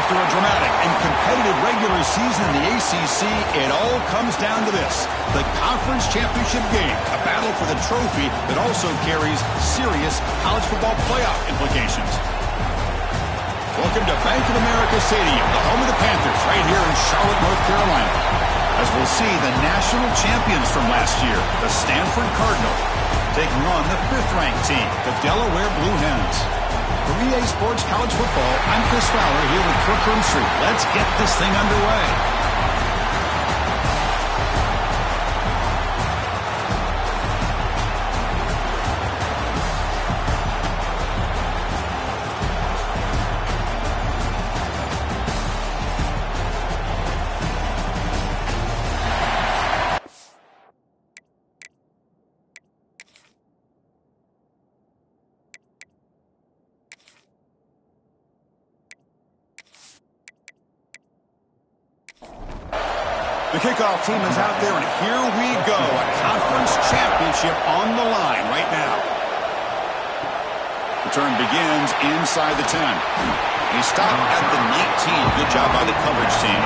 After a dramatic and competitive regular season in the ACC, it all comes down to this: the conference championship game, a battle for the trophy that also carries serious college football playoff implications. Welcome to Bank of America Stadium, the home of the Panthers, right here in Charlotte, North Carolina. As we'll see the national champions from last year, the Stanford Cardinals, taking on the 5th-ranked team, the Delaware Blue Hens. For EA Sports College Football, I'm Chris Fowler here with Kirk Street. Let's get this thing underway. The kickoff team is out there, and here we go. A conference championship on the line right now. The turn begins inside the 10. He stopped at the 19. Good job by the coverage team.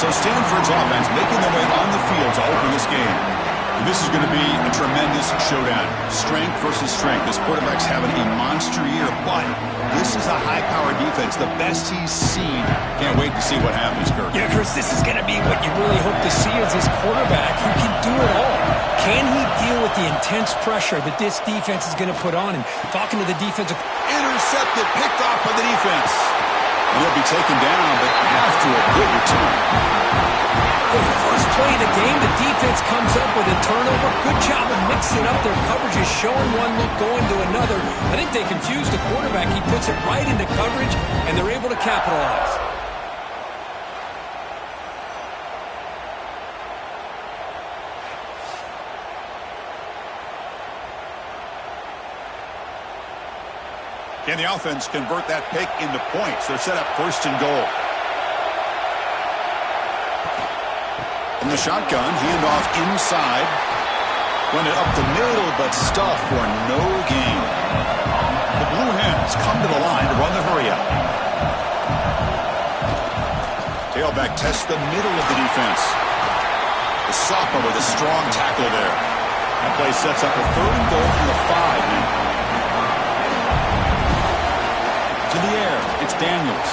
So Stanford's offense making their way on the field to open this game. And this is going to be a tremendous showdown. Strength versus strength. This quarterback's having a monster year, but this is a high-powered defense, the best he's seen. Can't wait to see what happens, Kirk. Yeah, Chris, this is going to be what you really hope to see as this quarterback who can do it all. Can he deal with the intense pressure that this defense is going to put on? And talking to the defensive... Intercepted, picked off by the defense. And he'll be taken down, but after a good return. For the first play of the game, the defense comes up with a turnover. Good job of mixing up their coverages, showing one look, going to another. I think they confused the quarterback. He puts it right into coverage, and they're able to capitalize. Can the offense convert that pick into points? They're set up 1st and goal. From the shotgun, handoff inside. Run it up the middle, but stuff for no gain. The Blue Hens come to the line to run the hurry up. Tailback tests the middle of the defense. The sophomore with a strong tackle there. That play sets up a 3rd and goal from the 5 now. To the air, it's Daniels.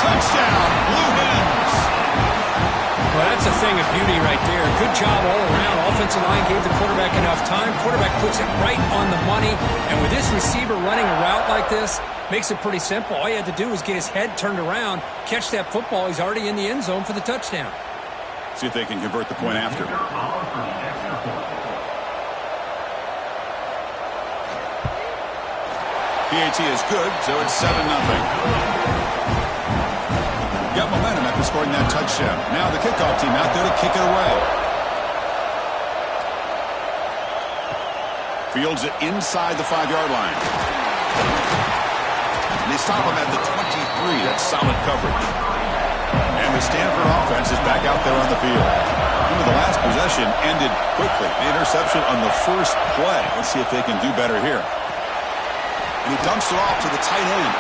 Touchdown, Blue Hens. Well, that's a thing of beauty right there. Good job all around. Offensive line gave the quarterback enough time. Quarterback puts it right on the money. And with this receiver running a route like this, makes it pretty simple. All you had to do was get his head turned around, catch that football. He's already in the end zone for the touchdown. See if they can convert the point after. PAT is good, so it's 7-0. Got momentum after scoring that touchdown. Now the kickoff team out there to kick it away. Fields it inside the 5-yard line. And they stop him at the 23. That's solid coverage. And the Stanford offense is back out there on the field. The last possession ended quickly. The interception on the first play. Let's see if they can do better here. And he dumps it off to the tight end.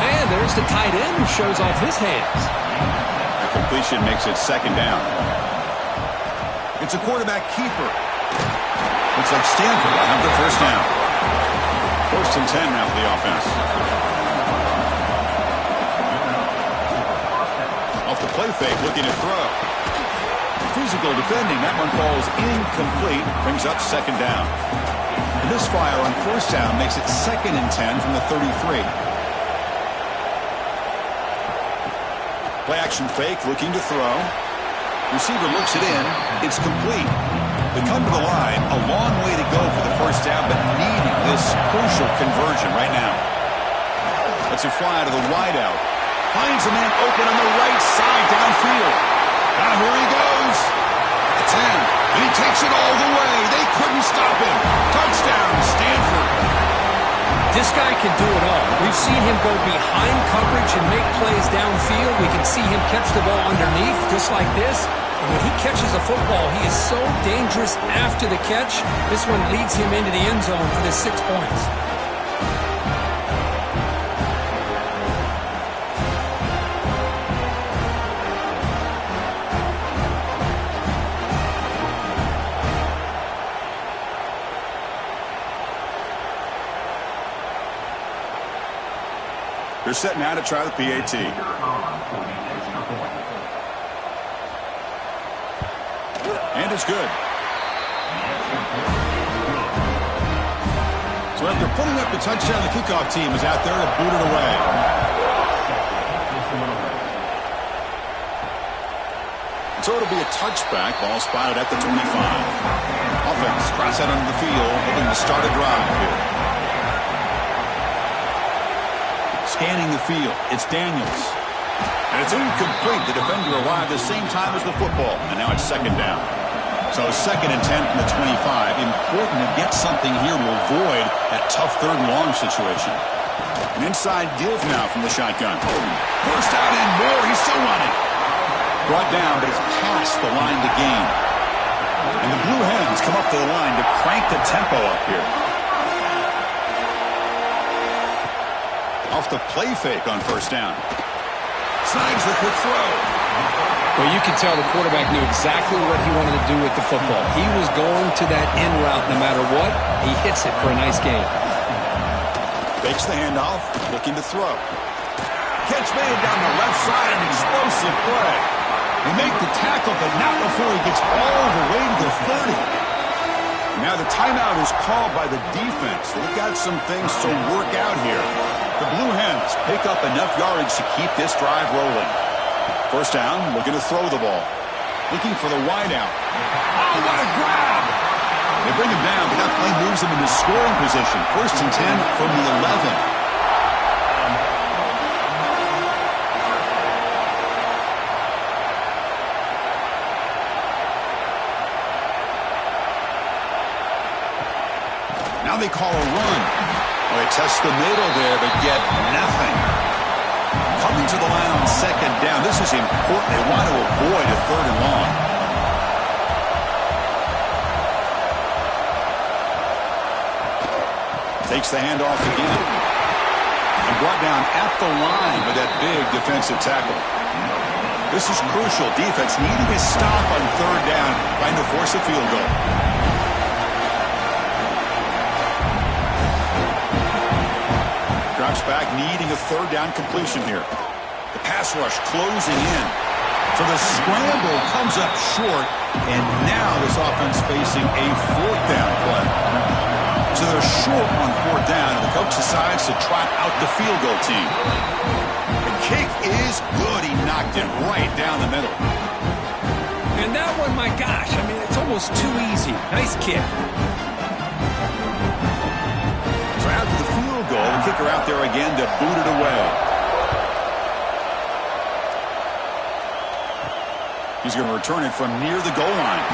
And there's the tight end who shows off his hands. The completion makes it 2nd down. It's a quarterback keeper. Looks like Stanford will have the 1st down. 1st and 10 now for the offense. Off the play fake, looking to throw. Physical defending. That one falls incomplete. Brings up 2nd down. And this fire on 1st down makes it 2nd and 10 from the 33. Play action fake, looking to throw. Receiver looks it in. It's complete. They come to the line. A long way to go for the 1st down, but needing this crucial conversion right now. Let's it fly to the wideout. Finds a man open on the right side downfield. Now here he goes. At the 10. And he takes it all the way. They couldn't stop him. Touchdown, Stanford. This guy can do it all. We've seen him go behind coverage and make plays downfield. We can see him catch the ball underneath, just like this. And when he catches a football, he is so dangerous after the catch. This one leads him into the end zone for the 6 points. They're set now to try the PAT. And it's good. So after putting up the touchdown, the kickoff team is out there to boot it away. So it'll be a touchback. Ball spotted at the 25. Offense cross out onto the field, hoping to start a drive here. Scanning the field, it's Daniels. And it's incomplete. The defender arrived the same time as the football, and now it's second down. So 2nd and 10 from the 25. Important to get something here to avoid that tough 3rd and long situation. An inside give now from the shotgun. First out and more. He's still running. Brought down, but it's past the line to gain. And the Blue Hens come up to the line to crank the tempo up here. Off the play fake on first down. Snags the quick throw. Well, you can tell the quarterback knew exactly what he wanted to do with the football. He was going to that in route no matter what. He hits it for a nice gain. Fakes the handoff, looking to throw. Catch made down the left side, an explosive play. They make the tackle, but not before he gets all the way to the 30. Now the timeout is called by the defense. They've got some things to work out here. The Blue Hens pick up enough yardage to keep this drive rolling. First down, looking to throw the ball. Looking for the wideout. Oh, what a grab! They bring him down, but that play moves him into scoring position. 1st and 10 from the 11. Now they call a run. Well, they test the middle there, but get nothing. Coming to the line on 2nd down. This is important. They want to avoid a 3rd and long. Takes the handoff again. And brought down at the line with that big defensive tackle. This is crucial. Defense needing a stop on 3rd down, trying to force a field goal. Drops back, needing a 3rd down completion here. The pass rush closing in. So the scramble comes up short, and now this offense facing a 4th down play. So they're short on 4th down, and the coach decides to trot out the field goal team. The kick is good. He knocked it right down the middle. And that one, my gosh, I mean, it's almost too easy. Nice kick. So after the field goal, the kicker out there again to boot it away. He's going to return it from near the goal line.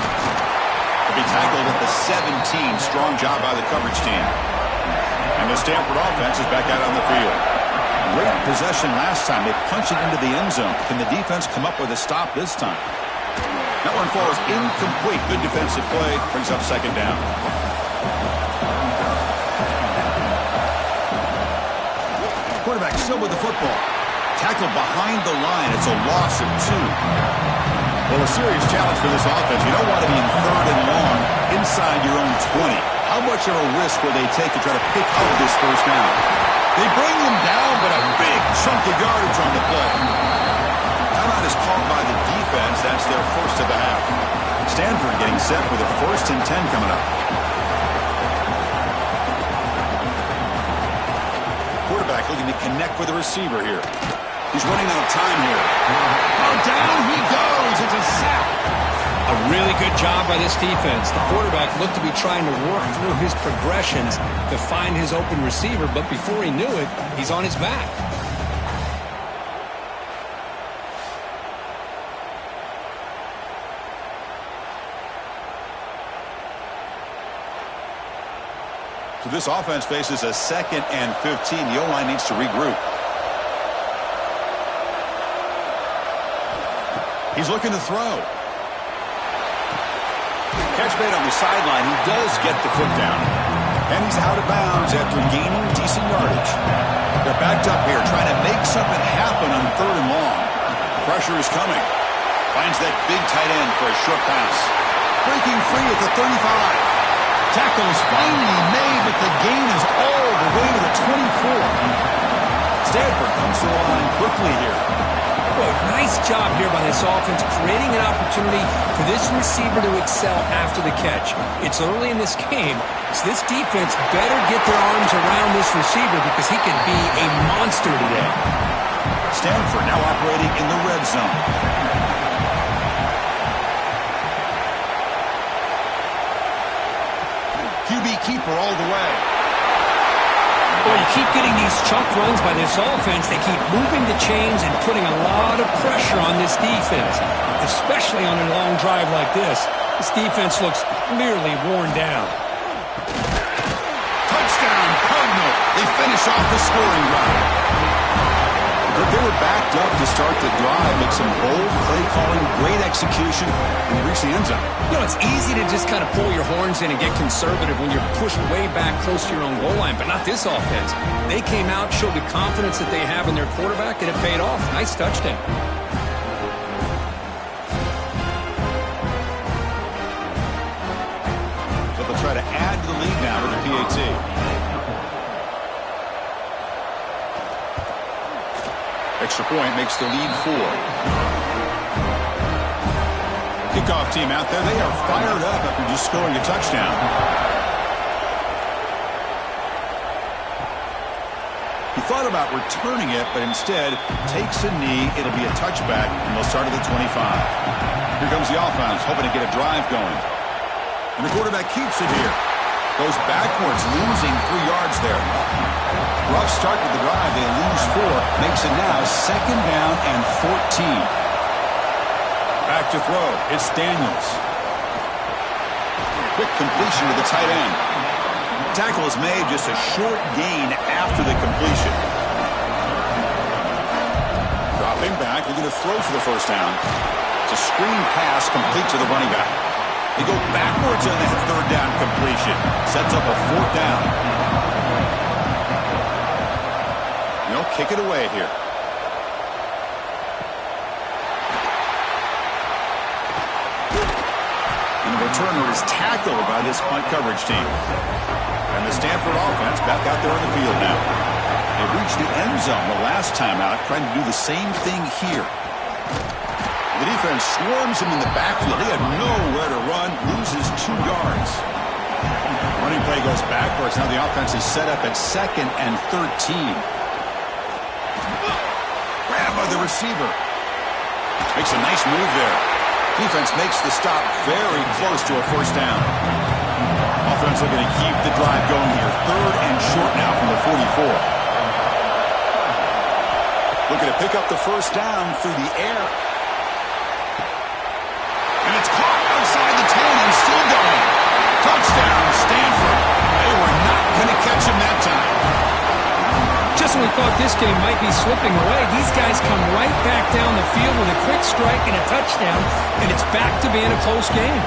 He'll be tackled at the 17. Strong job by the coverage team. And the Stanford offense is back out on the field. Great possession last time. They punched it into the end zone. Can the defense come up with a stop this time? That one falls incomplete. Good defensive play. Brings up 2nd down. Quarterback still with the football. Tackled behind the line. It's a loss of 2. Well, a serious challenge for this offense. You don't want to be in 3rd and long inside your own 20. How much of a risk will they take to try to pick up this first down? They bring them down, but a big chunk of yardage on the play. Timeout is called by the defense. That's their first of the half. Stanford getting set with a 1st and 10 coming up. Quarterback looking to connect with the receiver here. He's running out of time here. Oh, down he goes. It's a sack. A really good job by this defense. The quarterback looked to be trying to work through his progressions to find his open receiver, but before he knew it, he's on his back. This offense faces a 2nd and 15. The O-line needs to regroup. He's looking to throw. Catch made on the sideline. He does get the foot down. And he's out of bounds after gaining decent yardage. They're backed up here trying to make something happen on 3rd and long. Pressure is coming. Finds that big tight end for a short pass. Breaking free at the 35. Tackle is finally made, but the gain is all the way to the 24. Stanford comes to the line quickly here. Boy, nice job here by this offense, creating an opportunity for this receiver to excel after the catch. It's early in this game, so this defense better get their arms around this receiver because he could be a monster today. Stanford now operating in the red zone. QB keeper all the way. Well, you keep getting these chunk runs by this offense. They keep moving the chains and putting a lot of pressure on this defense, especially on a long drive like this. This defense looks clearly worn down. Touchdown, Cardinal. They finish off the scoring drive. But they were backed up to start the drive. Make some bold play calling, great execution, and they reach the end zone. You know, it's easy to just kind of pull your horns in and get conservative when you're pushed way back close to your own goal line, but not this offense. They came out, showed the confidence that they have in their quarterback, and it paid off. Nice touchdown. So they'll try to add to the lead now with the PAT. Extra point makes the lead 4. Kickoff team out there. They are fired up after just scoring a touchdown. He thought about returning it, but instead takes a knee. It'll be a touchback, and they'll start at the 25. Here comes the offense, hoping to get a drive going. And the quarterback keeps it here. Goes backwards, losing 3 yards there. Rough start with the drive. They lose 4. Makes it now 2nd down and 14. Back to throw. It's Daniels. Quick completion to the tight end. Tackle is made, just a short gain after the completion. Dropping back. They're going to throw for the first down. It's a screen pass complete to the running back. They go backwards on that 3rd down completion. Sets up a 4th down. They'll kick it away here. And the returner is tackled by this punt coverage team. And the Stanford offense back out there on the field now. They reached the end zone the last time out, trying to do the same thing here. The defense swarms him in the backfield. He had nowhere to run, loses 2 yards. Running play goes backwards. Now the offense is set up at 2nd and 13. Grabbed by the receiver. Makes a nice move there. Defense makes the stop very close to a first down. Offense looking to keep the drive going here. 3rd and short now from the 44. Looking to pick up the first down through the air. And it's caught outside the 10 and still going. Touchdown, Stanford. They were not going to catch him that time. Just when we thought this game might be slipping away, these guys come right back down the field with a quick strike and a touchdown, and it's back to being a close game.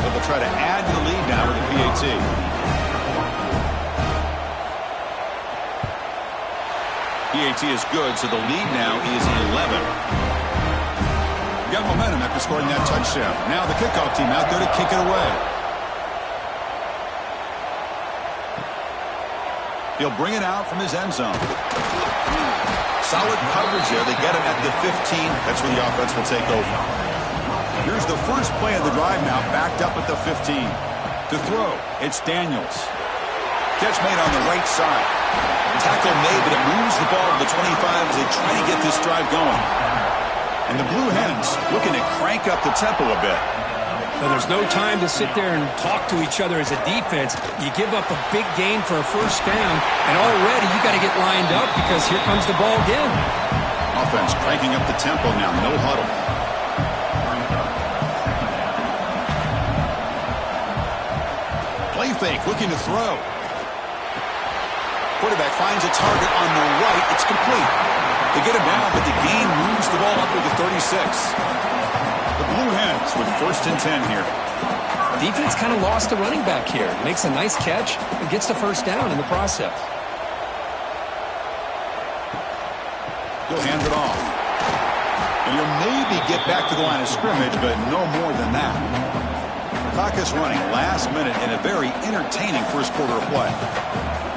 So they'll try to add to the lead now with the PAT. PAT is good, so the lead now is 11. Got momentum after scoring that touchdown. Now the kickoff team out there to kick it away. He'll bring it out from his end zone. Solid coverage there. They get him at the 15. That's where the offense will take over. Here's the first play of the drive now, backed up at the 15. To throw, it's Daniels. Catch made on the right side. Tackle made, but it moves the ball to the 25 as they try to get this drive going. And the Blue Hens looking to crank up the tempo a bit. Well, there's no time to sit there and talk to each other as a defense. You give up a big gain for a first down, and already you got to get lined up because here comes the ball again. Offense cranking up the tempo now. No huddle. Play fake, looking to throw. Quarterback finds a target on the right. It's complete. They get him down, but the gain moves the ball up to the 36. The Blue Hens with 1st and 10 here. Defense kind of lost the running back here. Makes a nice catch and gets the first down in the process. He'll hand it off. And he'll maybe get back to the line of scrimmage, but no more than that. The clock is running last minute in a very entertaining first quarter of play.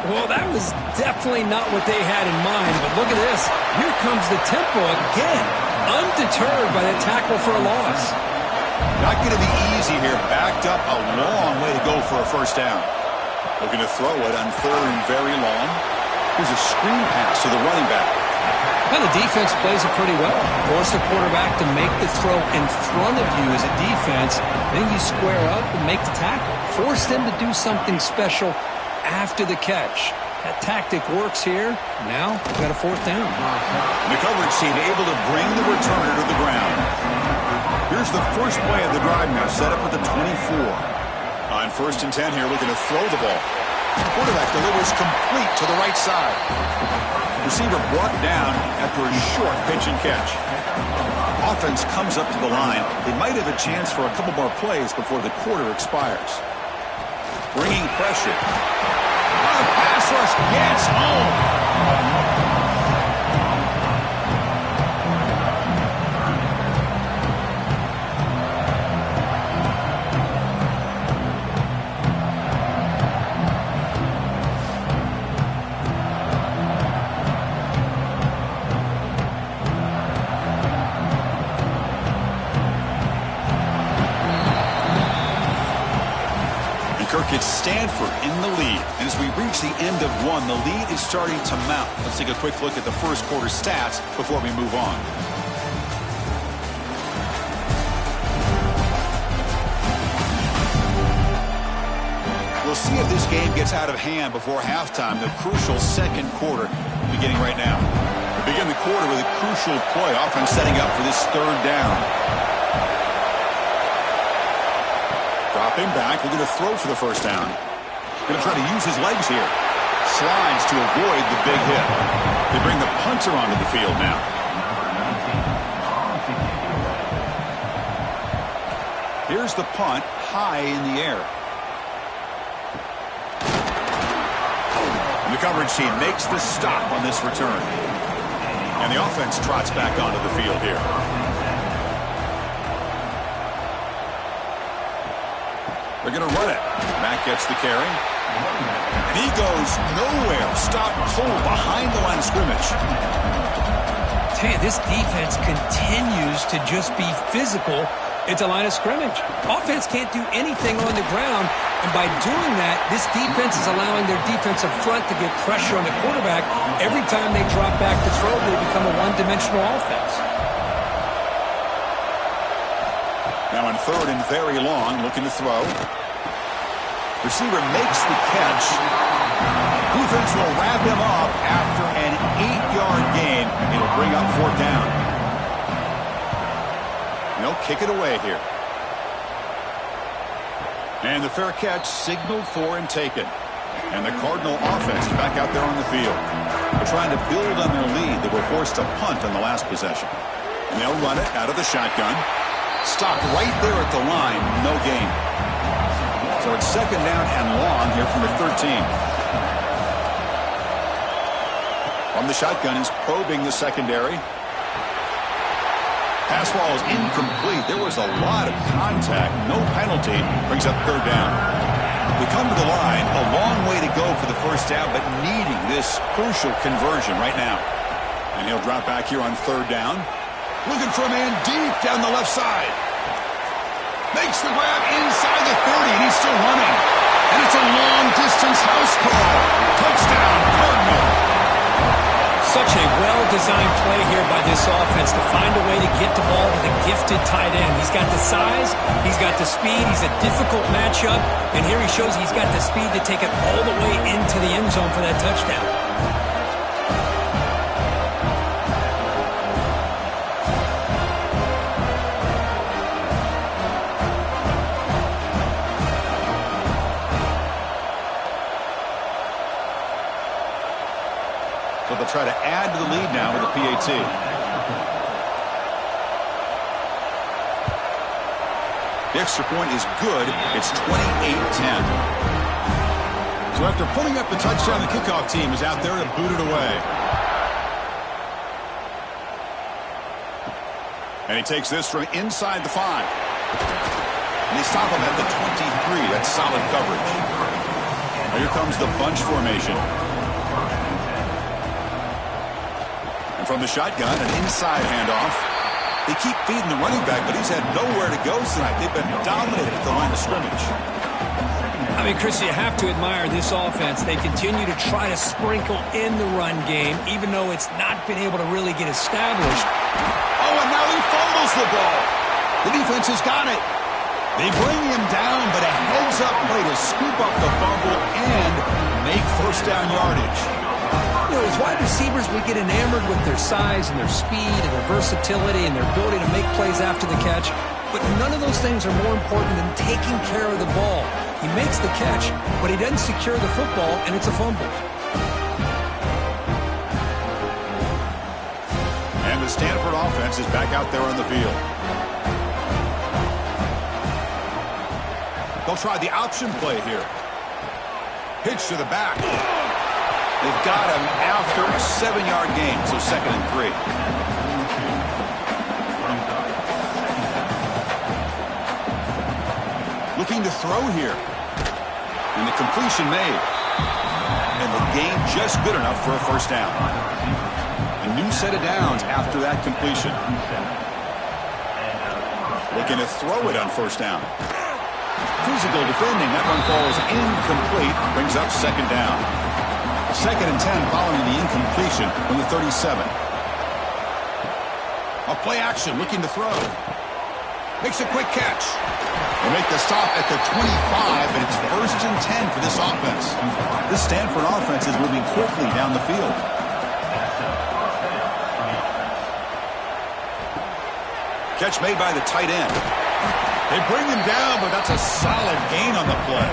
Well, that was definitely not what they had in mind, but look at this. Here comes the tempo again. Undeterred by that tackle for a loss. Not going to be easy here. Backed up a long way to go for a first down. Looking to throw it on 3rd and very long. Here's a screen pass to the running back. Well, the defense plays it pretty well. Force the quarterback to make the throw in front of you as a defense. Then you square up and make the tackle. Force them to do something special after the catch. That tactic works here. Now, we've got a 4th down. The coverage team able to bring the returner to the ground. Here's the first play of the drive now, set up at the 24. On 1st and 10 here, looking to throw the ball. The quarterback delivers complete to the right side. Receiver brought down after a short pitch and catch. Offense comes up to the line. They might have a chance for a couple more plays before the quarter expires. Bringing pressure. Pass rush gets home. It's Stanford in the lead. And as we reach the end of one, the lead is starting to mount. Let's take a quick look at the first quarter stats before we move on. We'll see if this game gets out of hand before halftime, the crucial second quarter beginning right now. We begin the quarter with a crucial play. Offense setting up for this 3rd down. Dropping back, we're going to throw for the first down. Going to try to use his legs here. Slides to avoid the big hit. They bring the punter onto the field now. Here's the punt, high in the air. And the coverage team makes the stop on this return. And the offense trots back onto the field here. They're going to run it. Mack gets the carry. And he goes nowhere. Stopped cold behind the line of scrimmage. Tell you, this defense continues to just be physical at the line of scrimmage. Offense can't do anything on the ground. And by doing that, this defense is allowing their defensive front to get pressure on the quarterback. Every time they drop back to throw, they become a one-dimensional offense. Now on 3rd and very long, looking to throw. Receiver makes the catch. Defense will wrap him up after an 8-yard gain. It'll bring up 4th down. And they'll kick it away here. And the fair catch signaled for and taken. And the Cardinal offense is back out there on the field. They're trying to build on their lead. They were forced to punt on the last possession. And they'll run it out of the shotgun. Stopped right there at the line. No gain. So it's 2nd down and long here from the 13. From the shotgun, he's probing the secondary. Pass ball is incomplete. There was a lot of contact. No penalty. Brings up 3rd down. We come to the line. A long way to go for the first down, but needing this crucial conversion right now. And he'll drop back here on 3rd down. Looking for a man deep down the left side. Makes the grab inside the 30, and he's still running. And it's a long-distance house call. Touchdown, Cardinal. Such a well well-designed play here by this offense to find a way to get the ball to the gifted tight end. He's got the size, he's got the speed, he's a difficult matchup, and here he shows he's got the speed to take it all the way into the end zone for that touchdown. So they'll try to add to the lead now with a PAT. The extra point is good. It's 28-10. So after pulling up the touchdown, the kickoff team is out there to boot it away. And he takes this from inside the 5. And they stop him at the 23. That's solid coverage. Now here comes the bunch formation. From the shotgun, an inside handoff. They keep feeding the running back, but he's had nowhere to go tonight. They've been dominated at the line of scrimmage. I mean, Chris, you have to admire this offense. They continue to try to sprinkle in the run game, even though it's not been able to really get established. Oh, and now he fumbles the ball. The defense has got it. They bring him down, but a heads-up play to scoop up the fumble and make first down yardage. You know, as wide receivers, we get enamored with their size and their speed and their versatility and their ability to make plays after the catch. But none of those things are more important than taking care of the ball. He makes the catch, but he doesn't secure the football, and it's a fumble. And the Stanford offense is back out there on the field. They'll try the option play here. Pitch to the back. They've got him after a 7-yard gain, so 2nd and 3. Looking to throw here. And the completion made. And the gain just good enough for a first down. A new set of downs after that completion. Looking to throw it on first down. Physical defending. That one falls incomplete. Brings up 2nd down. 2nd and 10 following the incompletion from the 37. A play action looking to throw. Makes a quick catch. They make the stop at the 25, and it's 1st and 10 for this offense. This Stanford offense is moving quickly down the field. Catch made by the tight end. They bring him down, but that's a solid gain on the play.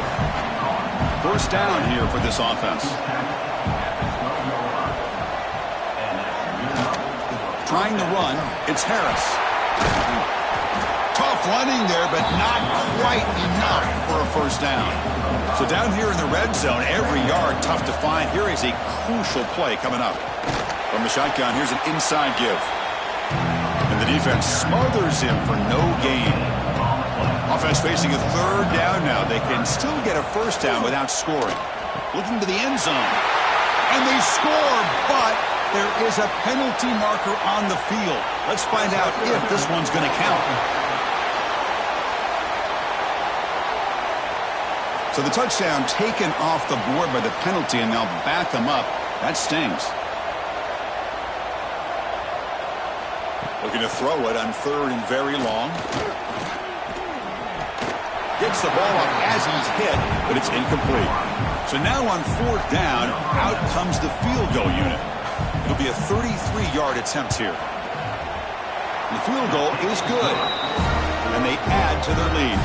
First down here for this offense. Trying to run, it's Harris. Tough running there, but not quite enough for a first down. So down here in the red zone, every yard tough to find. Here is a crucial play coming up. From the shotgun, here's an inside give. And the defense smothers him for no gain. Offense facing a 3rd down now. They can still get a first down without scoring. Looking to the end zone. And they score, but there is a penalty marker on the field. Let's find out if this one's going to count. So the touchdown taken off the board by the penalty, and they'll back them up. That stings. Looking to throw it on 3rd and very long. Gets the ball up as he's hit, but it's incomplete. So now on 4th down, out comes the field goal unit. It'll be a 33-yard attempt here. The field goal is good, and they add to their lead.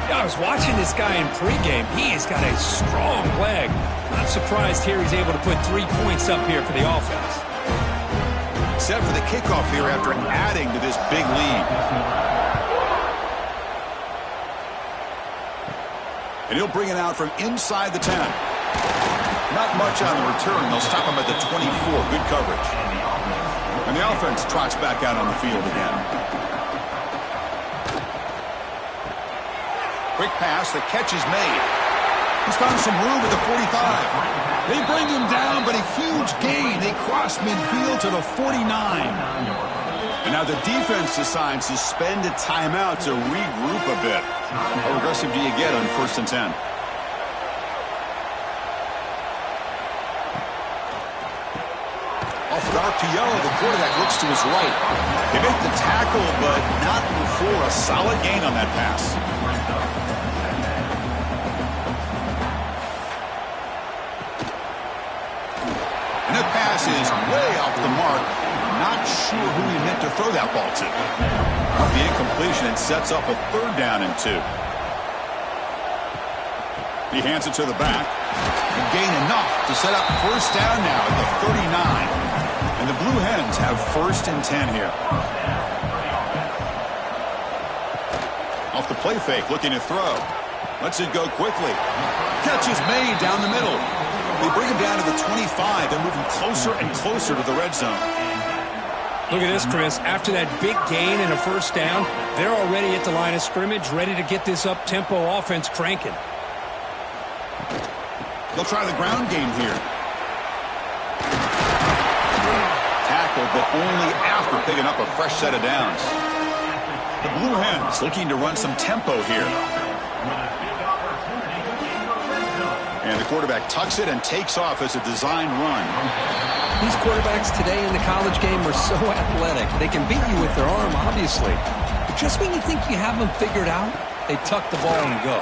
Yeah, I was watching this guy in pregame. He has got a strong leg. Not surprised here he's able to put 3 points up here for the offense. Set for the kickoff here after adding to this big lead. And he'll bring it out from inside the 10. Not much on the return. They'll stop him at the 24. Good coverage. And the offense trots back out on the field again. Quick pass. The catch is made. He's found some room at the 45. They bring him down, but a huge gain. They cross midfield to the 49. And now the defense decides to spend a timeout to regroup a bit. How aggressive do you get on 1st and 10? Off an RPO, the quarterback looks to his right. They make the tackle, but not before a solid gain on that pass. And that pass is way off the mark. Not sure who he meant to throw that ball to. The incompletion, and sets up a 3rd down and 2. He hands it to the back. And gain enough to set up 1st down now at the 39. And the Blue Hens have 1st and 10 here. Off the play fake, looking to throw. Lets it go quickly. Catch is made down the middle. They bring him down to the 25. They're moving closer and closer to the red zone. Look at this, Chris. After that big gain and a 1st down, they're already at the line of scrimmage, ready to get this up-tempo offense cranking. They'll try the ground game here. Tackled, but only after picking up a fresh set of downs. The Blue Hens looking to run some tempo here. And the quarterback tucks it and takes off as a design run. These quarterbacks today in the college game are so athletic. They can beat you with their arm, obviously. But just when you think you have them figured out, they tuck the ball and go.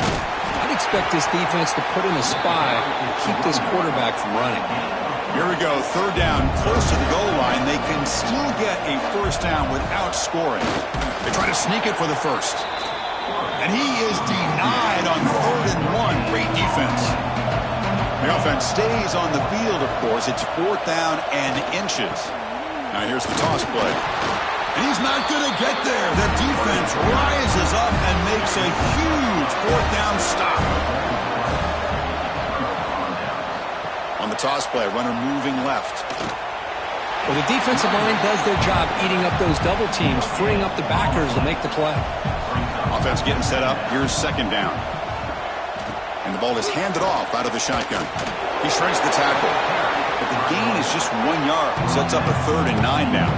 I'd expect this defense to put in a spy and keep this quarterback from running. Here we go, 3rd down, close to the goal line. They can still get a 1st down without scoring. They try to sneak it for the 1st. And he is denied on 3rd and 1. Great defense. The offense stays on the field, of course. It's 4th down and inches. Now here's the toss play. And he's not going to get there. The defense rises up and makes a huge 4th down stop. On the toss play, runner moving left. Well, the defensive line does their job eating up those double teams, freeing up the backers to make the play. Offense getting set up. Here's 2nd down. And the ball is handed off out of the shotgun. He shreds the tackle. But the gain is just 1 yard. Sets up a 3rd and 9 now.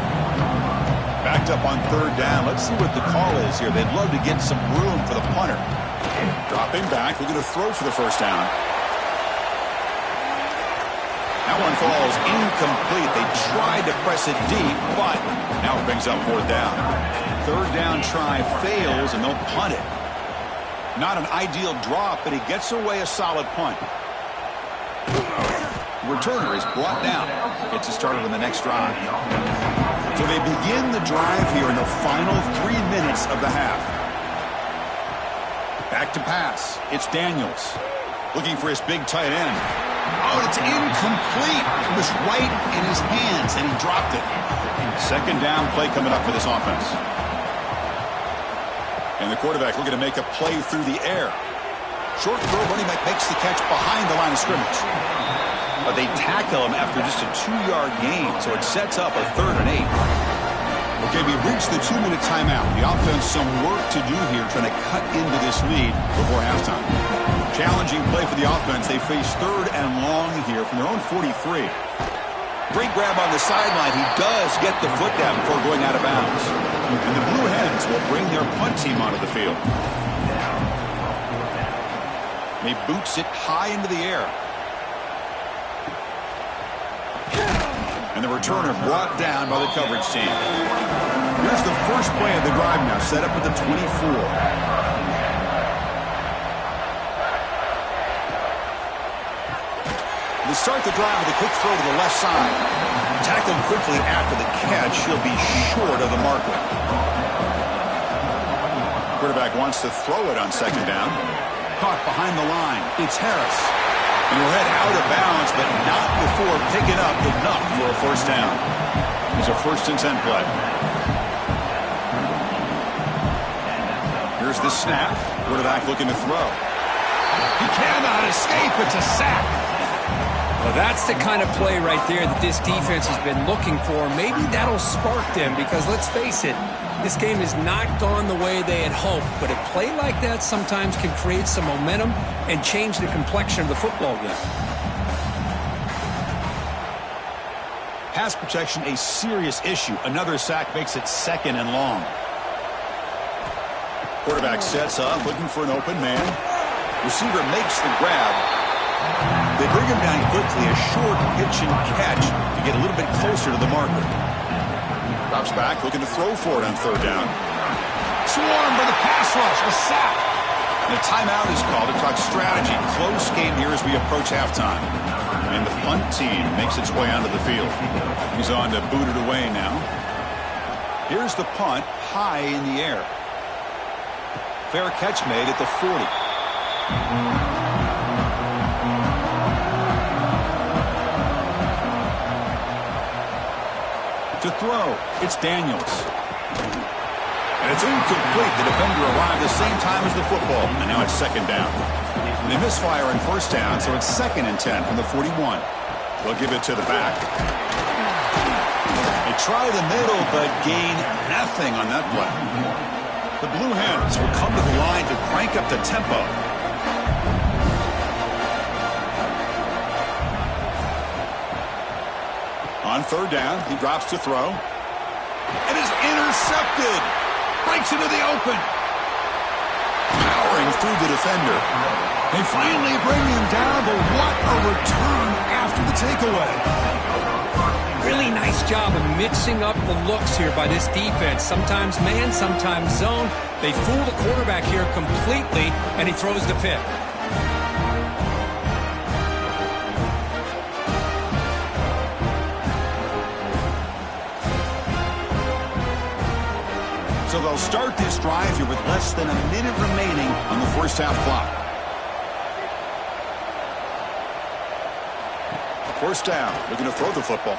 Backed up on 3rd down. Let's see what the call is here. They'd love to get some room for the punter. Dropping back. Looking to throw for the 1st down. That one falls incomplete. They tried to press it deep, but now it brings up 4th down. 3rd down try fails, and they'll punt it. Not an ideal drop, but he gets away a solid punt. Returner is brought down. Gets it started on the next drive. So they begin the drive here in the final 3 minutes of the half. Back to pass. It's Daniels. Looking for his big tight end. Oh, it's incomplete. It was right in his hands, and he dropped it. 2nd down play coming up for this offense. And the quarterback looking to make a play through the air. Short throw, running back makes the catch behind the line of scrimmage. But they tackle him after just a 2-yard gain, so it sets up a 3rd and 8. Okay, we reached the 2-minute timeout. The offense some work to do here, trying to cut into this lead before halftime. Challenging play for the offense. They face 3rd and long here from their own 43. Great grab on the sideline. He does get the foot down before going out of bounds. And the Blue Hens will bring their punt team onto the field. He boots it high into the air. And the returner brought down by the coverage team. Here's the first play of the drive now, set up at the 24. They start the drive with a quick throw to the left side. Tackled quickly after the catch. He'll be short of the marker. Quarterback wants to throw it on 2nd down. Caught behind the line. It's Harris. And he'll head out of bounds, but not before picking up enough for a 1st down. It's a 1st and 10 play. Here's the snap. Quarterback looking to throw. He cannot escape. It's a sack. Well, that's the kind of play right there that this defense has been looking for. Maybe that'll spark them because, let's face it, this game has not gone the way they had hoped. But a play like that sometimes can create some momentum and change the complexion of the football game. Pass protection, a serious issue. Another sack makes it 2nd and long. Quarterback sets up, looking for an open man. Receiver makes the grab. They bring him down quickly, a short pitch and catch to get a little bit closer closer to the marker. Drops back, looking to throw for it on third down. Swarmed by the pass rush, a sack. And a timeout is called to talk strategy. Close game here as we approach halftime. And the punt team makes its way onto the field. He's on to boot it away now. Here's the punt, high in the air. Fair catch made at the 40. To throw, it's Daniels. And it's incomplete. The defender arrived the same time as the football. And now it's second down. And they misfire in first down, so it's 2nd and 10 from the 41. They'll give it to the back. They try the middle, but gain nothing on that play. The Blue Hens will come to the line to crank up the tempo. On third down, he drops to throw. And is intercepted. Breaks into the open. Powering through the defender. They finally bring him down, but what a return after the takeaway. Really nice job of mixing up the looks here by this defense. Sometimes man, sometimes zone. They fool the quarterback here completely, and he throws the pick. So they'll start this drive here with less than a minute remaining on the first half clock. First down, looking to throw the football.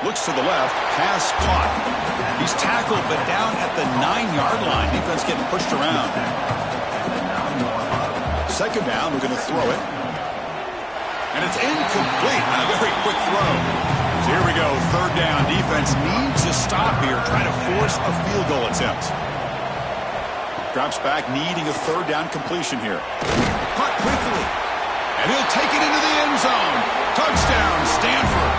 Looks to the left, pass caught. He's tackled, but down at the 9-yard line. Defense getting pushed around. Second down, we're going to throw it. And it's incomplete. A very quick throw. So here we go, third down. Defense needs a stop here, trying to force a field goal attempt. Drops back, needing a third down completion here. Caught quickly. And he'll take it into the end zone. Touchdown, Stanford.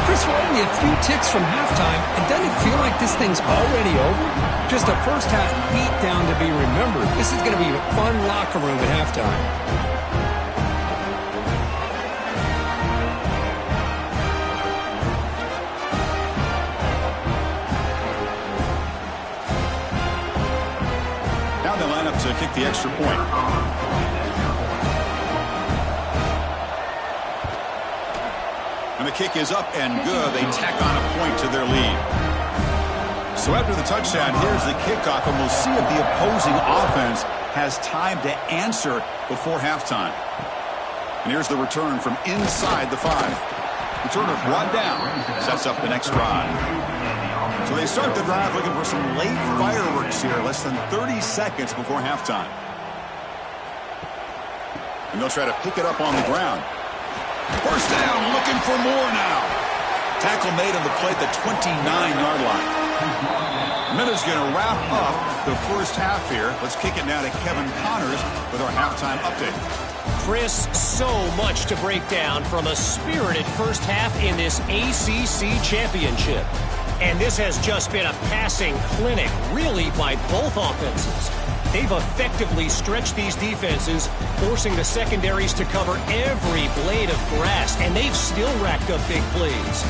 Chris, we're only a few ticks from halftime, and doesn't it feel like this thing's already over? Just a first half beatdown to be remembered. This is going to be a fun locker room at halftime. Now they line up to kick the extra point. And the kick is up and good. They tack on a point to their lead. So after the touchdown, here's the kickoff, and we'll see if the opposing offense has time to answer before halftime. And here's the return from inside the 5. Returner brought down, sets up the next drive. So they start the drive looking for some late fireworks here, less than 30 seconds before halftime. And they'll try to pick it up on the ground. First down, looking for more now. Tackle made on the play at the 29-yard line. Minute's going to wrap up the first half here. Let's kick it now to Kevin Connors with our halftime update. Chris, so much to break down from a spirited first half in this ACC Championship. And this has just been a passing clinic, really, by both offenses. They've effectively stretched these defenses, forcing the secondaries to cover every blade of grass, and they've still racked up big plays.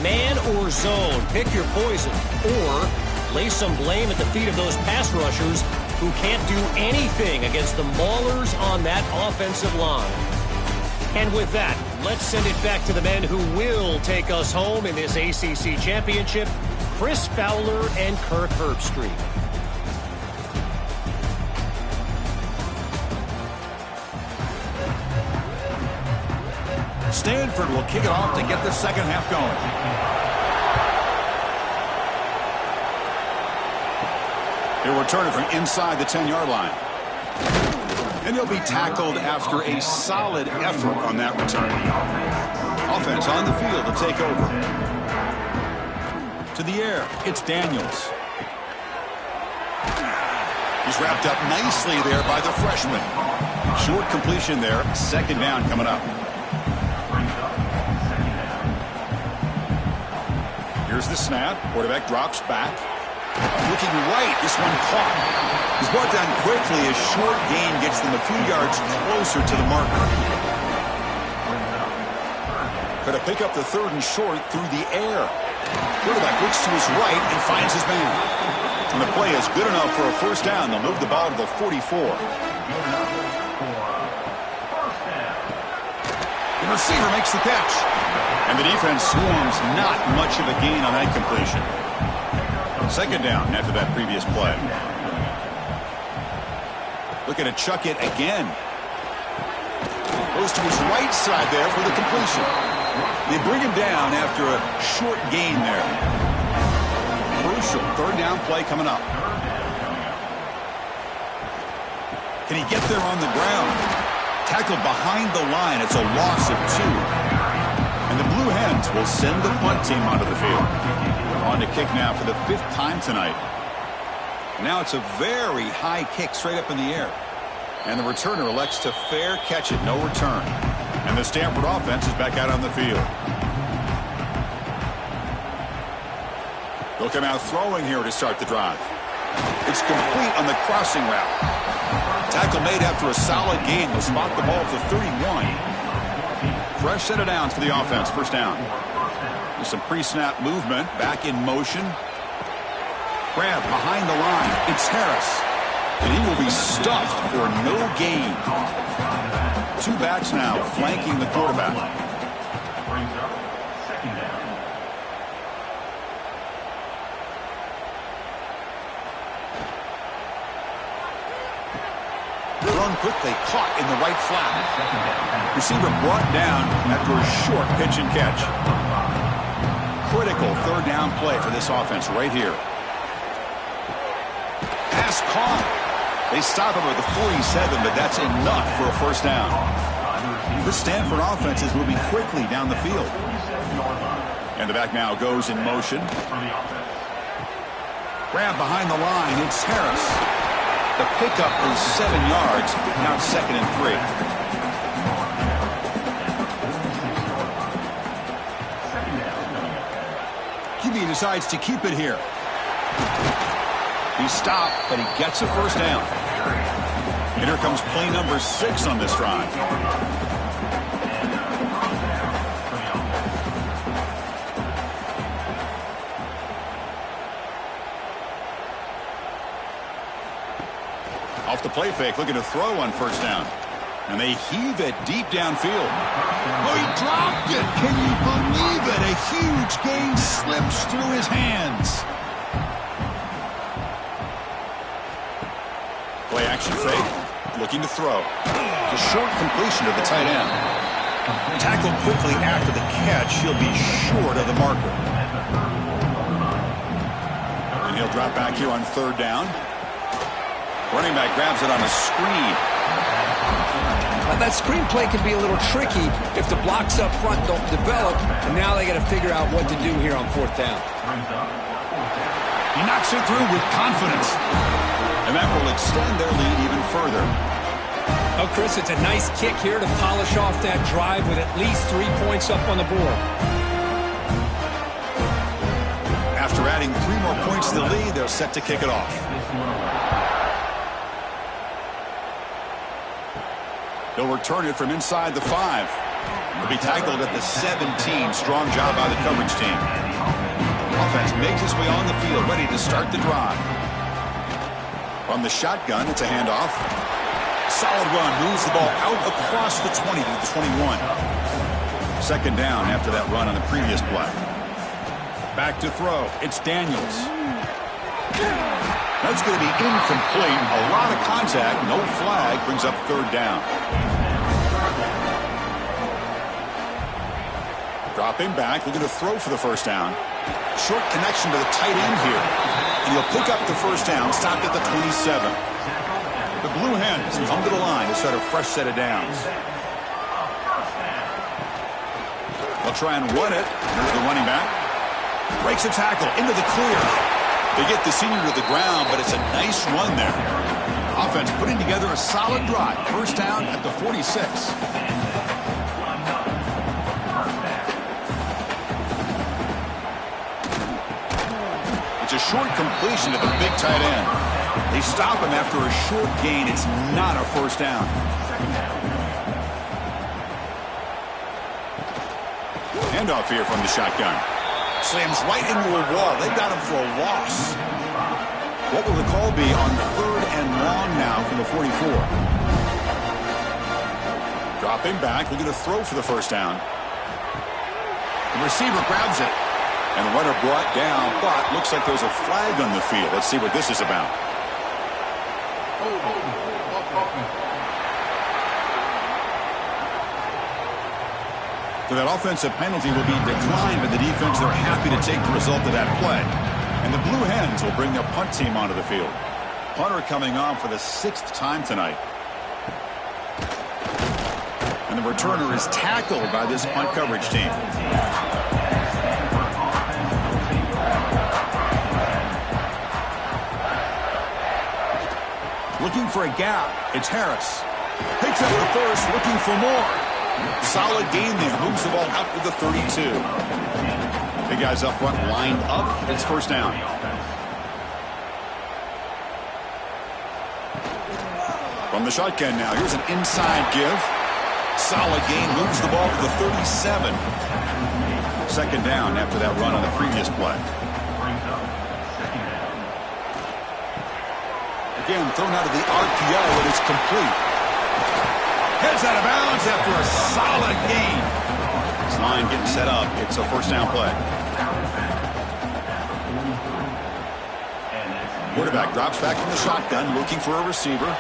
Man or zone, pick your poison, or lay some blame at the feet of those pass rushers who can't do anything against the maulers on that offensive line. And with that, let's send it back to the men who will take us home in this ACC Championship, Chris Fowler and Kirk Herbstreit. Stanford will kick it off to get the second half going. He'll return it from inside the 10-yard line. And he'll be tackled after a solid effort on that return. Offense on the field to take over. To the air, it's Daniels. He's wrapped up nicely there by the freshman. Short completion there, second down coming up. Here's the snap. Quarterback drops back. Looking right. This one caught. He's brought down quickly. A short gain gets them a few yards closer to the marker. Going to pick up the 3rd and short through the air. Quarterback looks to his right and finds his man. And the play is good enough for a first down. They'll move the ball to the 44. The receiver makes the catch. And the defense swarms not much of a gain on that completion. 2nd down after that previous play. Looking to chuck it again. Goes to his right side there for the completion. They bring him down after a short gain there. Crucial 3rd down play coming up. Can he get there on the ground? Tackled behind the line. It's a loss of 2. And the Blue Hens will send the punt team onto the field. On to kick now for the 5th time tonight. Now it's a very high kick straight up in the air. And the returner elects to fair catch it. No return. And the Stanford offense is back out on the field. They'll come out throwing here to start the drive. It's complete on the crossing route. Tackle made after a solid gain. Will spot the ball to 31. Fresh set of downs for the offense. First down. There's some pre-snap movement. Back in motion. Grab behind the line. It's Harris. And he will be stuffed for no gain. 2 backs now flanking the quarterback. Run quickly, caught in the right flat. Receiver brought down after a short pitch and catch. Critical 3rd down play for this offense right here. Pass caught. They stop him at the 47, but that's enough for a first down. The Stanford offense is moving quickly down the field. And the back now goes in motion. Grab behind the line. It's Harris. The pickup is 7 yards. Now it's 2nd and 3. QB decides to keep it here. He stopped, but he gets a first down. And here comes play number 6 on this drive. Off the play fake, looking to throw on first down. And they heave it deep downfield. Oh, he dropped it! Can you believe it? A huge gain slips through his hands. Play action fake, looking to throw. The short completion to the tight end. Tackled quickly after the catch. He'll be short of the marker. And he'll drop back here on 3rd down. Running back grabs it on a screen. That screen play can be a little tricky if the blocks up front don't develop, and now they got to figure out what to do here on 4th down. He knocks it through with confidence. And that will extend their lead even further. Oh, Chris, it's a nice kick here to polish off that drive with at least 3 points up on the board. After adding 3 more points to the lead, they're set to kick it off. They'll return it from inside the 5. They'll be tackled at the 17. Strong job by the coverage team. Offense makes its way on the field, ready to start the drive. From the shotgun, it's a handoff. Solid run, moves the ball out across the 20 to the 21. 2nd down after that run on the previous play. Back to throw. It's Daniels. That's going to be incomplete. A lot of contact. No flag. Brings up 3rd down. Dropping back. Looking to throw for the first down. Short connection to the tight end here. And he'll pick up the first down. Stopped at the 27. The Blue Hens come to the line to start a fresh set of downs. They'll try and run it. Here's the running back. Breaks a tackle into the clear. They get the senior to the ground, but it's a nice run there. Offense putting together a solid drive. First down at the 46. It's a short completion to the big tight end. They stop him after a short gain. It's not a first down. handoff here from the shotgun. Slams right into a wall. They've got him for a loss. What will the call be on 3rd and long now from the 44? Dropping back, looking to throw for the first down. The receiver grabs it. And the runner brought down, but looks like there's a flag on the field. Let's see what this is about. So that offensive penalty will be declined by the defense. They're happy to take the result of that play. And the Blue Hens will bring their punt team onto the field. Punter coming on for the 6th time tonight. And the returner is tackled by this punt coverage team. Looking for a gap. It's Harris. Picks up the first, looking for more. Solid gain there. Moves the ball out to the 32. The guys up front lined up. It's first down. From the shotgun now. Here's an inside give. Solid gain. Moves the ball to the 37. Second down after that run on the previous play. Again, thrown out of the RPO, and it's complete. Heads out of bounds after a solid gain. This line getting set up. It's a first down play. Quarterback drops back from the shotgun, looking for a receiver.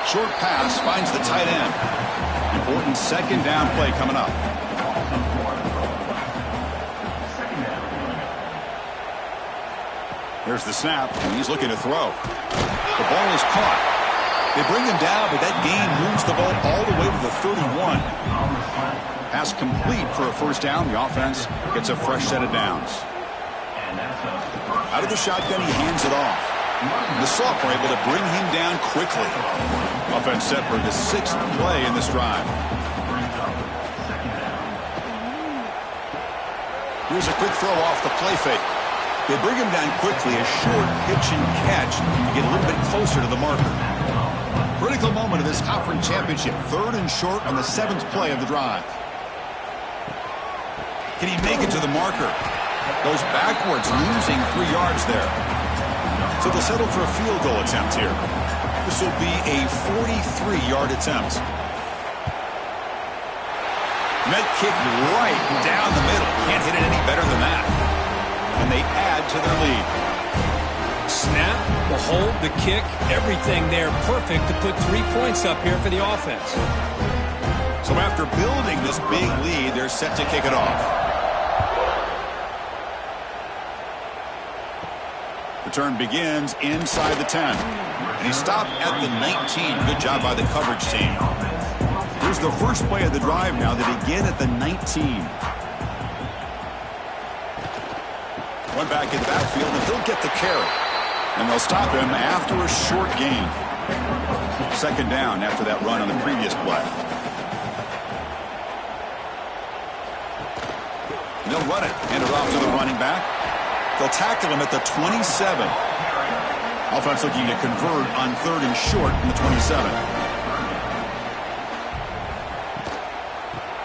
Short pass finds the tight end. Important second down play coming up. There's the snap, and he's looking to throw. The ball is caught. They bring him down, but that gain moves the ball all the way to the 31. Pass complete for a first down. The offense gets a fresh set of downs. Out of the shotgun, he hands it off. The Soft are able to bring him down quickly. Offense set for the 6th play in this drive. Here's a quick throw off the play fake. They bring him down quickly, a short pitch and catch to get a little bit closer to the marker. Critical moment of this conference championship. 3rd and short on the 7th play of the drive. Can he make it to the marker? Goes backwards, losing 3 yards there. So they'll settle for a field goal attempt here. This will be a 43-yard attempt. Net kick right down the middle. Can't hit it any better than that. And they add to their lead. Snap, the hold, the kick, everything there perfect to put 3 points up here for the offense. So after building this big lead, they're set to kick it off. Return begins inside the 10. And he stopped at the 19. Good job by the coverage team. Here's the first play of the drive now. They begin at the 19. One back in the backfield, and he'll get the carry. And they'll stop him after a short gain. Second down after that run on the previous play. They'll run it. Hand it off to the running back. They'll tackle him at the 27. Offense looking to convert on 3rd and short from the 27.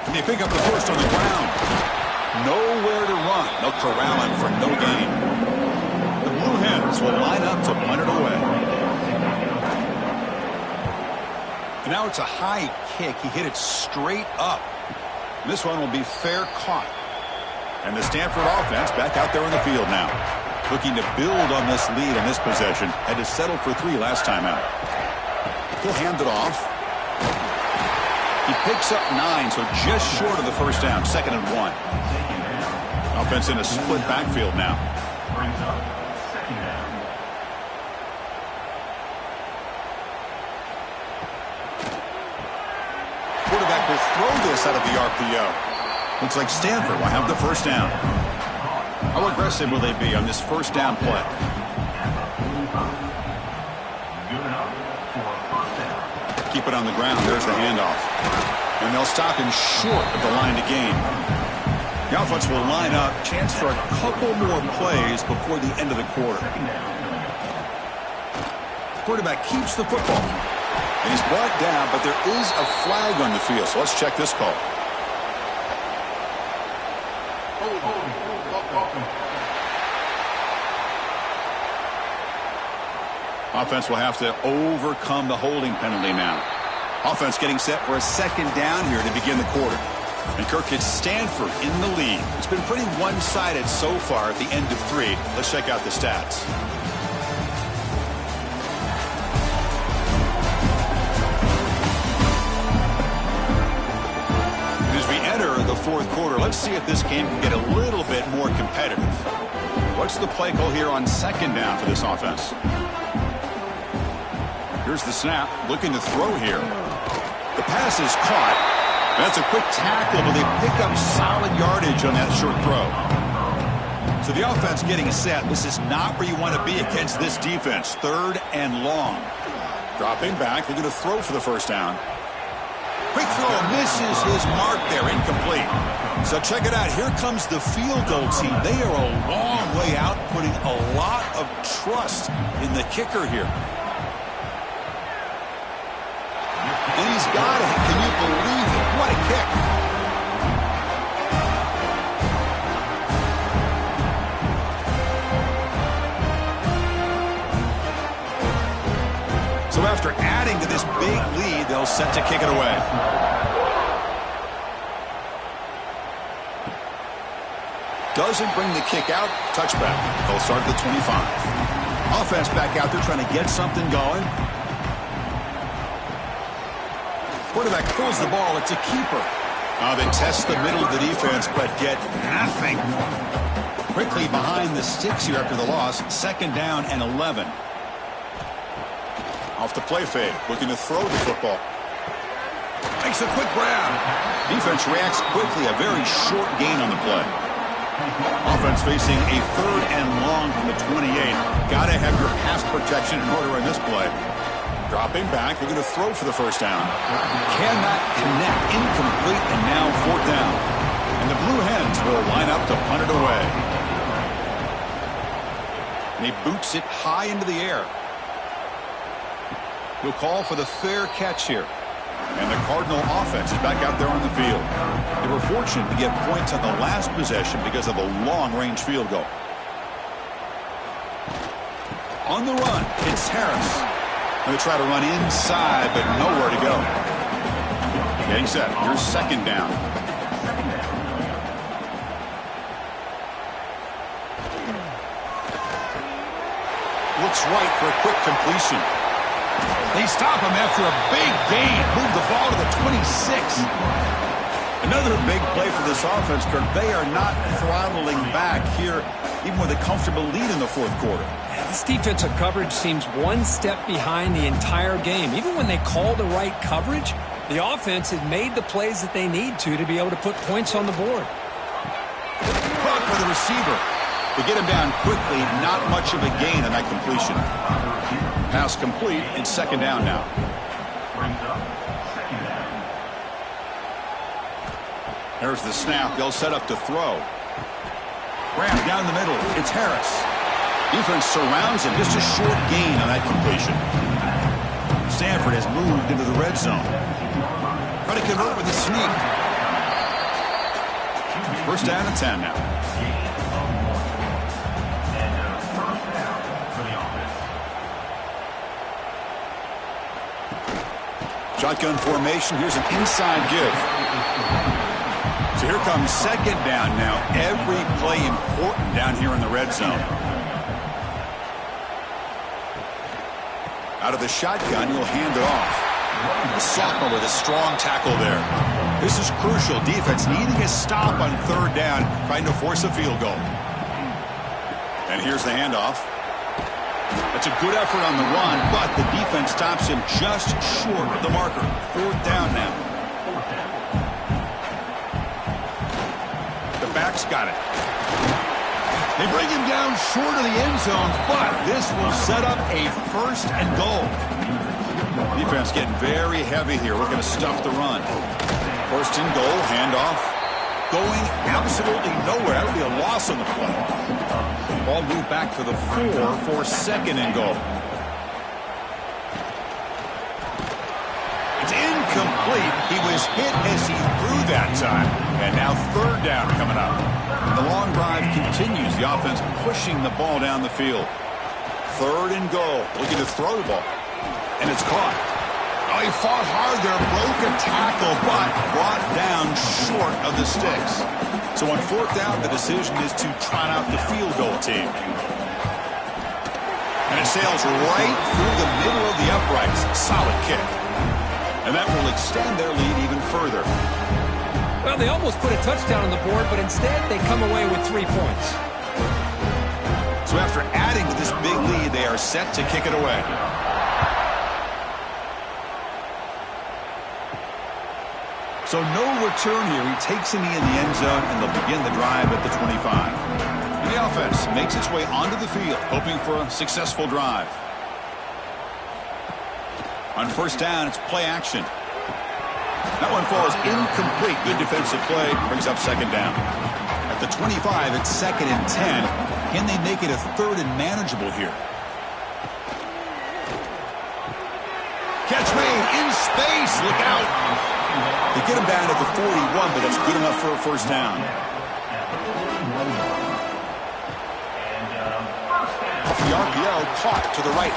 Can they pick up the first on the ground? Nowhere to run. They'll corral him for no gain. The Blue Hens will line up to punt it away. And now it's a high kick. He hit it straight up. And this one will be fair caught. And the Stanford offense back out there in the field now. Looking to build on this lead in this possession. Had to settle for 3 last time out. He'll hand it off. He picks up 9, so just short of the first down. 2nd and 1. Offense in a split backfield now. Quarterback will throw this out of the RPO. Looks like Stanford will have the first down. How aggressive will they be on this first down play? Keep it on the ground. There's the handoff. And they'll stop him short of the line to gain. The offense will line up. Chance for a couple more plays before the end of the quarter. Quarterback keeps the football. And he's brought down, but there is a flag on the field. So let's check this call. Offense will have to overcome the holding penalty now. Offense getting set for a second down here to begin the quarter. And Kirk, it's Stanford in the lead. It's been pretty one-sided so far at the end of 3. Let's check out the stats. As we enter the fourth quarter, let's see if this game can get a little bit more competitive. What's the play call here on second down for this offense? Here's the snap, looking to throw here. The pass is caught. That's a quick tackle, but they pick up solid yardage on that short throw. So the offense getting set. This is not where you want to be against this defense. 3rd and long. Dropping back, looking to throw for the first down. Quick throw, misses his mark there, incomplete. So check it out. Here comes the field goal team. They are a long way out, putting a lot of trust in the kicker here. And he's got it. Can you believe it? What a kick. So after adding to this big lead, they'll set to kick it away. Doesn't bring the kick out. Touchback. They'll start at the 25. Offense back out there trying to get something going. Quarterback throws the ball. It's a keeper. They test the middle of the defense, but get nothing. Quickly behind the sticks here after the loss. 2nd down and 11. Off the play fake. Looking to throw the football. Makes a quick grab. Defense reacts quickly. A very short gain on the play. Offense facing a 3rd and long from the 28. Got to have your pass protection in order in this play. Dropping back, looking to throw for the first down. Cannot connect, incomplete, and now 4th down. And the Blue Hens will line up to punt it away. And he boots it high into the air. He'll call for the fair catch here. And the Cardinal offense is back out there on the field. They were fortunate to get points on the last possession because of a long-range field goal. On the run, it's Harris. Going to try to run inside, but nowhere to go. Getting set. Here's 2nd down. Looks right for a quick completion. They stop him after a big gain. Move the ball to the 26. Another big play for this offense, Kirk. They are not throttling back here, even with a comfortable lead in the 4th quarter. This defensive coverage seems one step behind the entire game. Even when they call the right coverage, the offense has made the plays that they need to be able to put points on the board. Bug for the receiver. They get him down quickly. Not much of a gain on that completion. Pass complete. It's 2nd down now. There's the snap. They'll set up to throw. Ram down the middle. It's Harris. Defense surrounds him. Just a short gain on that completion. Stanford has moved into the red zone. Try to convert with a sneak. 1st down and 10 now. Shotgun formation. Here's an inside give. So here comes 2nd down now. Every play important down here in the red zone. Out of the shotgun, he'll hand it off. The sophomore with a strong tackle there. This is crucial. Defense needing a stop on 3rd down, trying to force a field goal. And here's the handoff. That's a good effort on the run, but the defense stops him just short of the marker. 4th down now. The back's got it. They bring him down short of the end zone, but this will set up a 1st and goal. Defense getting very heavy here, looking to stuff the run. 1st and goal, handoff. Going absolutely nowhere. That would be a loss on the play. Ball moved back to the 4 for 2nd and goal. It's incomplete. He was hit as he threw that time. And now 3rd down coming up. The long drive continues. The offense pushing the ball down the field. 3rd and goal. Looking to throw the ball. And it's caught. Oh, he fought hard there. Broke a tackle, but brought down short of the sticks. So on 4th down, the decision is to trot out the field goal team. And it sails right through the middle of the uprights. Solid kick. And that will extend their lead even further. Well, they almost put a touchdown on the board, but instead they come away with 3 points. So after adding to this big lead, they are set to kick it away. So no return here. He takes a knee in the end zone, and they'll begin the drive at the 25. And the offense makes its way onto the field, hoping for a successful drive. On 1st down, it's play action. That one falls incomplete. Good defensive play. Brings up 2nd down. At the 25, it's 2nd and 10. Can they make it a 3rd and manageable here? Catch made in space. Look out. They get him down at the 41, but that's good enough for a 1st down. Off the RPO, caught to the right.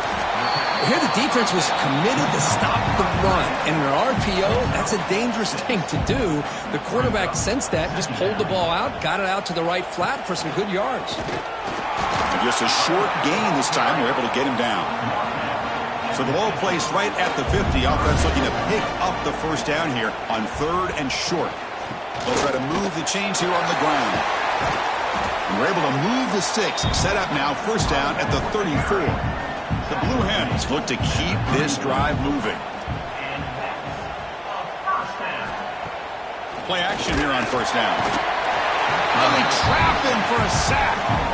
Here the defense was committed to stop the run. In an RPO, that's a dangerous thing to do. The quarterback sensed that, just pulled the ball out, got it out to the right flat for some good yards. And just a short gain this time. We're able to get him down. So the ball placed right at the 50. Offense looking to pick up the 1st down here on 3rd and short. They'll try to move the chains here on the ground. And we're able to move the sticks. Set up now, 1st down at the 34. The Blue Hens look to keep this drive moving. Play action here on 1st down. And they trap him for a sack.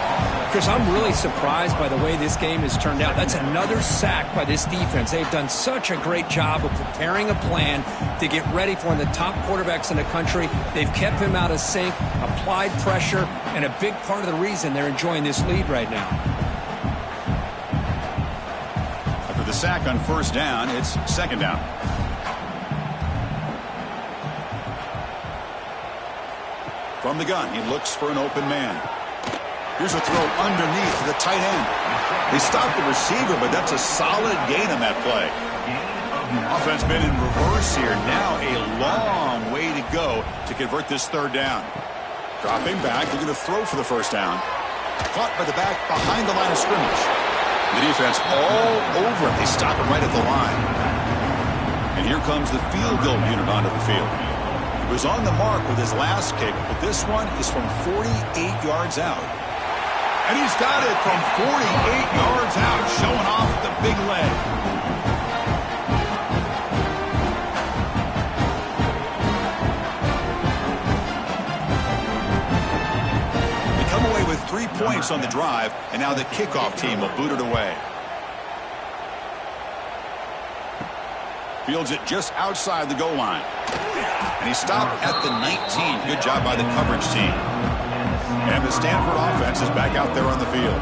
Chris, I'm really surprised by the way this game has turned out. That's another sack by this defense. They've done such a great job of preparing a plan to get ready for one of the top quarterbacks in the country. They've kept him out of sync, applied pressure, and a big part of the reason they're enjoying this lead right now. After the sack on 1st down, it's 2nd down. From the gun, he looks for an open man. Here's a throw underneath to the tight end. They stopped the receiver, but that's a solid gain on that play. Offense been in reverse here. Now a long way to go to convert this 3rd down. Dropping back, they're going to throw for the 1st down. Caught by the back behind the line of scrimmage. The defense all over it. They stop him right at the line. And here comes the field goal unit onto the field. He was on the mark with his last kick, but this one is from 48 yards out. And he's got it from 48 yards out, showing off the big leg. They come away with 3 points on the drive, and now the kickoff team will boot it away. Fields it just outside the goal line. And he stopped at the 19. Good job by the coverage team. And the Stanford offense is back out there on the field.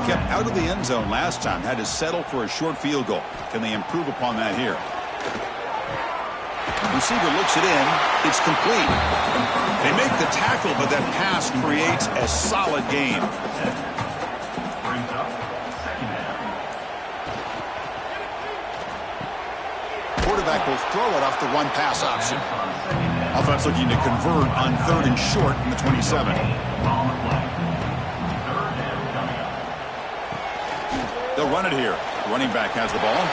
Kept out of the end zone last time. Had to settle for a short field goal. Can they improve upon that here? Receiver looks it in. It's complete. They make the tackle, but that pass creates a solid gain. Quarterback will throw it off the run-pass option. Offense looking to convert on 3rd and short from the 27. They'll run it here. Running back has the ball.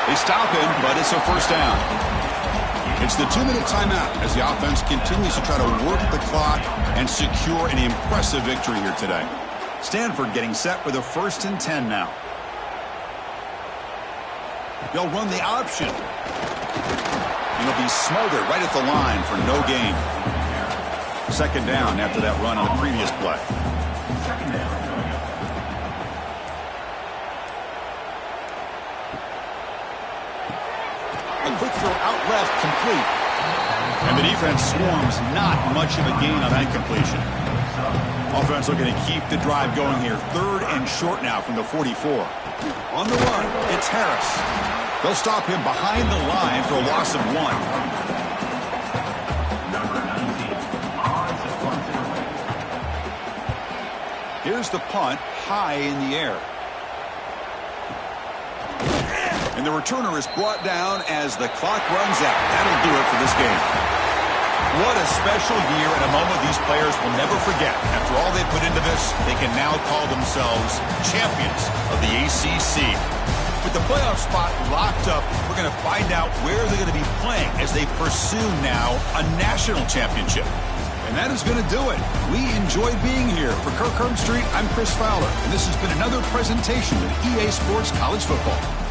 They stop him, but it's a 1st down. It's the 2-minute timeout as the offense continues to try to work the clock and secure an impressive victory here today. Stanford getting set with a 1st and 10 now. They'll run the option. And he'll be smothered right at the line for no gain. 2nd down after that run on the previous play. A quick throw out left, complete. And the defense swarms, not much of a gain on that completion. Offense looking to keep the drive going here. 3rd and short now from the 44. On the run, it's Harris. They'll stop him behind the line for a loss of 1. Here's the punt, high in the air. And the returner is brought down as the clock runs out. That'll do it for this game. What a special year and a moment these players will never forget. After all they put into this, they can now call themselves champions of the ACC. With the playoff spot locked up, we're going to find out where they're going to be playing as they pursue now a national championship. And that is going to do it. We enjoyed being here. For Kirk Herbstreit, I'm Chris Fowler, and this has been another presentation of EA Sports College Football.